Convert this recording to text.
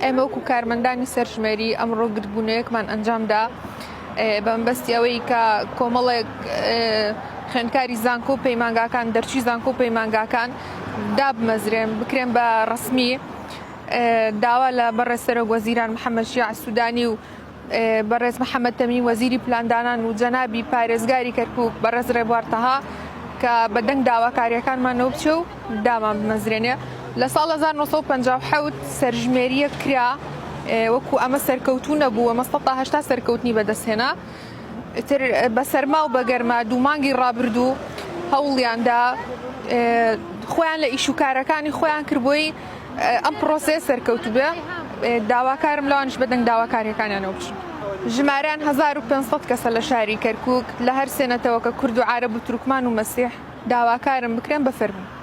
ئێمە وەکو کارمەندانی سەرژمێری ئەمڕۆ گرتبوونەیەکمان ئەنجامدا بە مەبەستی ئەوەی کە کۆمەڵێک خوێندکاری زانکۆ و پەیمانگاکان دەرچووی زانکۆ و پەیمانگاکان دابمەزرێن بکرێن بە ڕسمی داوا لە بەڕێز سەرۆک وەزیران محەممەد شیاع سوودانی و بەڕێز محەممەد تەمین وەزیری پلاندانان و جەنابی پارێزگاری کەرکووک بەڕێز ڕێبوار تەها کە بەدەنگ داواکاریەکانمانەوە بچێ و دامان بمەزرێنێ. لە ساڵ 1950 سەرژمێریە کرا وەکو ئەمە سەرکەوتوو نەبووە مەستا سەرکەوتنی بەدەستهێنا تر بە سەرما و بەگەرما دوو مانگی ڕابردوو هەوڵیاندا خۆیان لە ئیشوکارەکانی خۆیان کردبووی ئەم پرۆسەیە سەرکەوتوو بێ داواکارم لەوانش بەدەنگ داواکاریەکانیانەوە بچن. ژمارەیان 1500 کەسە لە شاری کەرکووک لە هەر سێنەتەوە کە کورد و عارەب و تورکمان و مەسیح داواکارم بکرێن بە فەرمی.